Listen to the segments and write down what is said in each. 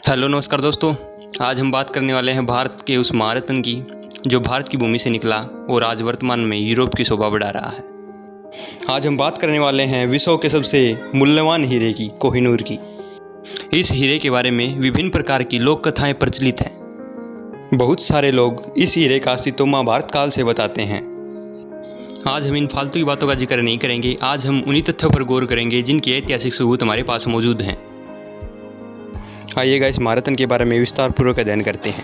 Hello नमस्कार दोस्तों। आज हम बात करने वाले हैं भारत के उस महारत्न की जो भारत की भूमि से निकला और आज वर्तमान में यूरोप की शोभा बढ़ा रहा है। आज हम बात करने वाले हैं विश्व के सबसे मूल्यवान हीरे की, कोहिनूर की। इस हीरे के बारे में विभिन्न प्रकार की लोक कथाएं प्रचलित हैं। बहुत सारे लोग इस हीरे का अस्तित्व महाभारत काल से बताते हैं। आज हम इन फालतू की बातों का जिक्र नहीं करेंगे। आज हम उन्हीं तथ्यों पर गौर करेंगे जिनके ऐतिहासिक सबूत हमारे पास मौजूद हैं। आइएगा इस महारत्न के बारे में विस्तार पूर्वक अध्ययन करते हैं।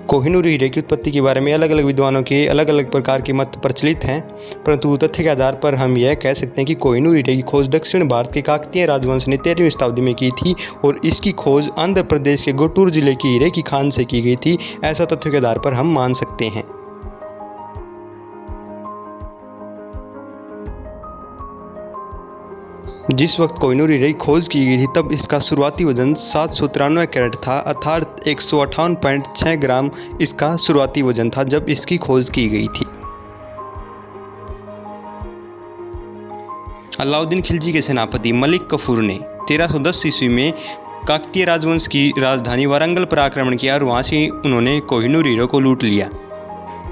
कोहिनूर हीरे की उत्पत्ति के बारे में अलग अलग विद्वानों के अलग अलग प्रकार के मत प्रचलित हैं, परंतु तथ्य के आधार पर हम यह कह सकते हैं कि कोहिनूर हीरे की खोज दक्षिण भारत के काकतीय राजवंश ने 13वीं शताब्दी में की थी और इसकी खोज आंध्र प्रदेश के गुंटूर जिले की हीरे की खान से की गई थी। ऐसा तथ्य के आधार पर हम मान सकते हैं। जिस वक्त कोहिनूर हीरे की खोज की गई थी तब इसका शुरुआती वजन 793 कैरेट था, अर्थात 158.6 ग्राम इसका शुरुआती वजन था जब इसकी खोज की गई थी। अलाउद्दीन खिलजी के सेनापति मलिक कफूर ने 1310 ईस्वी में काकतीय राजवंश की राजधानी वारंगल पर आक्रमण किया और वहां से उन्होंने कोहिनूर हीरे को लूट लिया।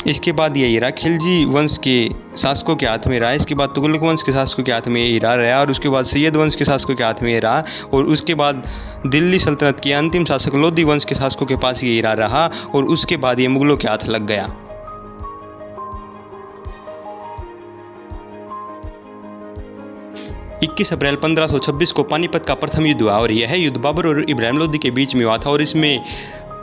इसके बाद यह हीरा खिलजी वंश के शासकों के हाथ में रहा। इसके बाद तुगलक वंश के शासकों के हाथ में हीरा रहा और उसके बाद सैयद वंश के शासकों के हाथ में रहा और उसके बाद दिल्ली सल्तनत के अंतिम शासक लोधी वंश के शासकों के पास ये हीरा रहा और उसके बाद ये मुगलों के हाथ लग गया। अप्रैल 1526 को पानीपत का प्रथम युद्ध हुआ और यह युद्ध बाबर और इब्राहिम लोधी के बीच में हुआ था और इसमें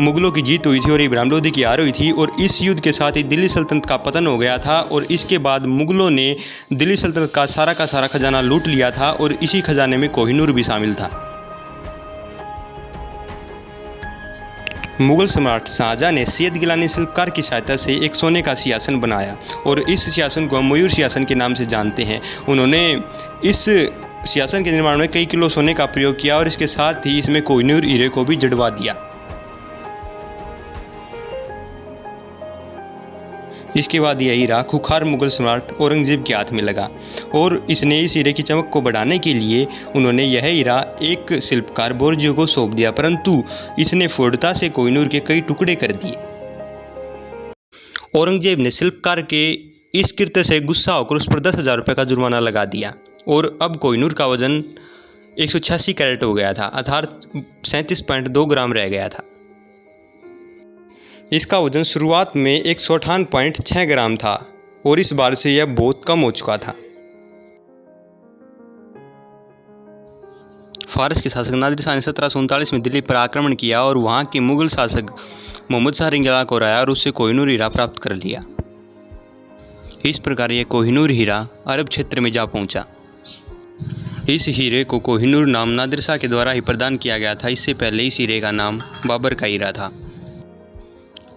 मुगलों की जीत हुई थी और इब्राहिम लोधी की हार हुई थी और इस युद्ध के साथ ही दिल्ली सल्तनत का पतन हो गया था और इसके बाद मुगलों ने दिल्ली सल्तनत का सारा खजाना लूट लिया था और इसी खजाने में कोहिनूर भी शामिल था। मुगल सम्राट शाहजहां ने सैयद गिलानी शिल्पकार की सहायता से एक सोने का सिंहासन बनाया और इस सिंहासन को हम मयूर सिंहासन के नाम से जानते हैं। उन्होंने इस सिंहासन के निर्माण में कई किलो सोने का प्रयोग किया और इसके साथ ही इसमें कोहिनूर हीरे को भी जड़वा दिया। इसके बाद यह हीरा खुखार मुगल सम्राट औरंगजेब के हाथ में लगा और इसने इस हीरे की चमक को बढ़ाने के लिए उन्होंने यह हीरा एक शिल्पकार बोर्जियो को सौंप दिया, परंतु इसने फूर्णता से कोहिनूर के कई टुकड़े कर दिए। औरंगजेब ने शिल्पकार के इस कृत्य से गुस्सा होकर उस पर 10,000 रुपये का जुर्माना लगा दिया और अब कोहिनूर का वजन 186 कैरेट हो गया था, अर्थात 37.2 ग्राम रह गया था। इसका वजन शुरुआत में 158.6 ग्राम था और इस बार से यह बहुत कम हो चुका था। फारस के शासक नादिर शाह ने 1739 में दिल्ली पर आक्रमण किया और वहां के मुगल शासक मोहम्मद शाह रिंगला को हराया और उससे कोहिनूर हीरा प्राप्त कर लिया। इस प्रकार यह कोहिनूर हीरा अरब क्षेत्र में जा पहुंचा। इस हीरे को कोहिनूर नाम नादिर शाह के द्वारा ही प्रदान किया गया था। इससे पहले इस हीरे का नाम बाबर का हीरा था।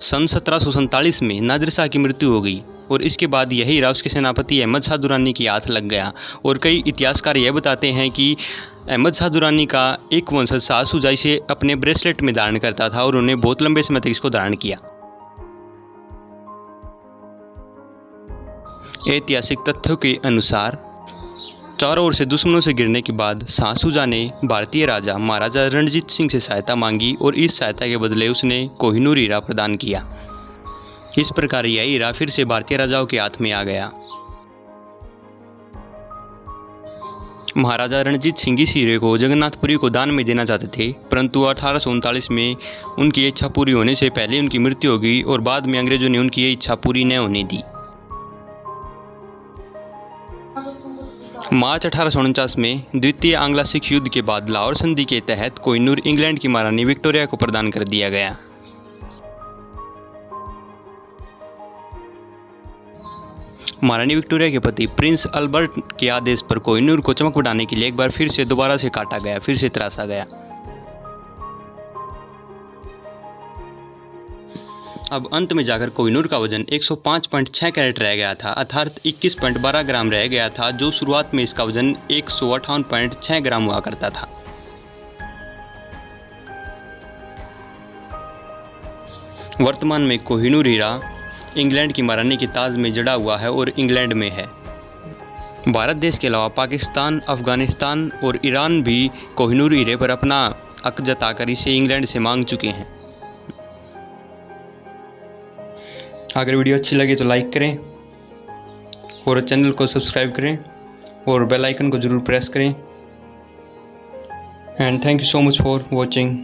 सन 1747 में नादिर शाह की मृत्यु हो गई और इसके बाद यह हीरा उसके सेनापति अहमद शाह दुरानी के हाथ लग गया और कई इतिहासकार यह बताते हैं कि अहमद शाह दुरानी का एक वंशज शाह शुजा इसे अपने ब्रेसलेट में धारण करता था और उन्होंने बहुत लंबे समय तक इसको धारण किया। ऐतिहासिक तथ्यों के अनुसार चारों ओर से दुश्मनों से गिरने के बाद शाह शुजा ने भारतीय राजा महाराजा रणजीत सिंह से सहायता मांगी और इस सहायता के बदले उसने कोहिनूर हीरा प्रदान किया। इस प्रकार यह हीरा फिर से भारतीय राजाओं के हाथ में आ गया। महाराजा रणजीत सिंह इस हीरे को जगन्नाथपुरी को दान में देना चाहते थे, परंतु 1839 में उनकी इच्छा पूरी होने से पहले उनकी मृत्यु हो गई और बाद में अंग्रेजों ने उनकी ये इच्छा पूरी न होने दी। मार्च 1849 में द्वितीय आंग्ला सिख युद्ध के बाद लाहौर संधि के तहत कोहिनूर इंग्लैंड की महारानी विक्टोरिया को प्रदान कर दिया गया। महारानी विक्टोरिया के पति प्रिंस अल्बर्ट के आदेश पर कोहिनूर को चमक बढ़ाने के लिए एक बार फिर से दोबारा से काटा गया, फिर से तराशा गया। अब अंत में जाकर कोहिनूर का वजन 105.6 कैरेट रह गया था, अर्थात 21.12 ग्राम रह गया था, जो शुरुआत में इसका वजन 158.6 ग्राम हुआ करता था। वर्तमान में कोहिनूर हीरा इंग्लैंड की महारानी के ताज में जड़ा हुआ है और इंग्लैंड में है। भारत देश के अलावा पाकिस्तान, अफ़गानिस्तान और ईरान भी कोहिनूर हीरे पर अपना हक जताकर इसे इंग्लैंड से मांग चुके हैं। अगर वीडियो अच्छी लगे तो लाइक करें और चैनल को सब्सक्राइब करें और बेल आइकन को ज़रूर प्रेस करें। And thank you so much for watching.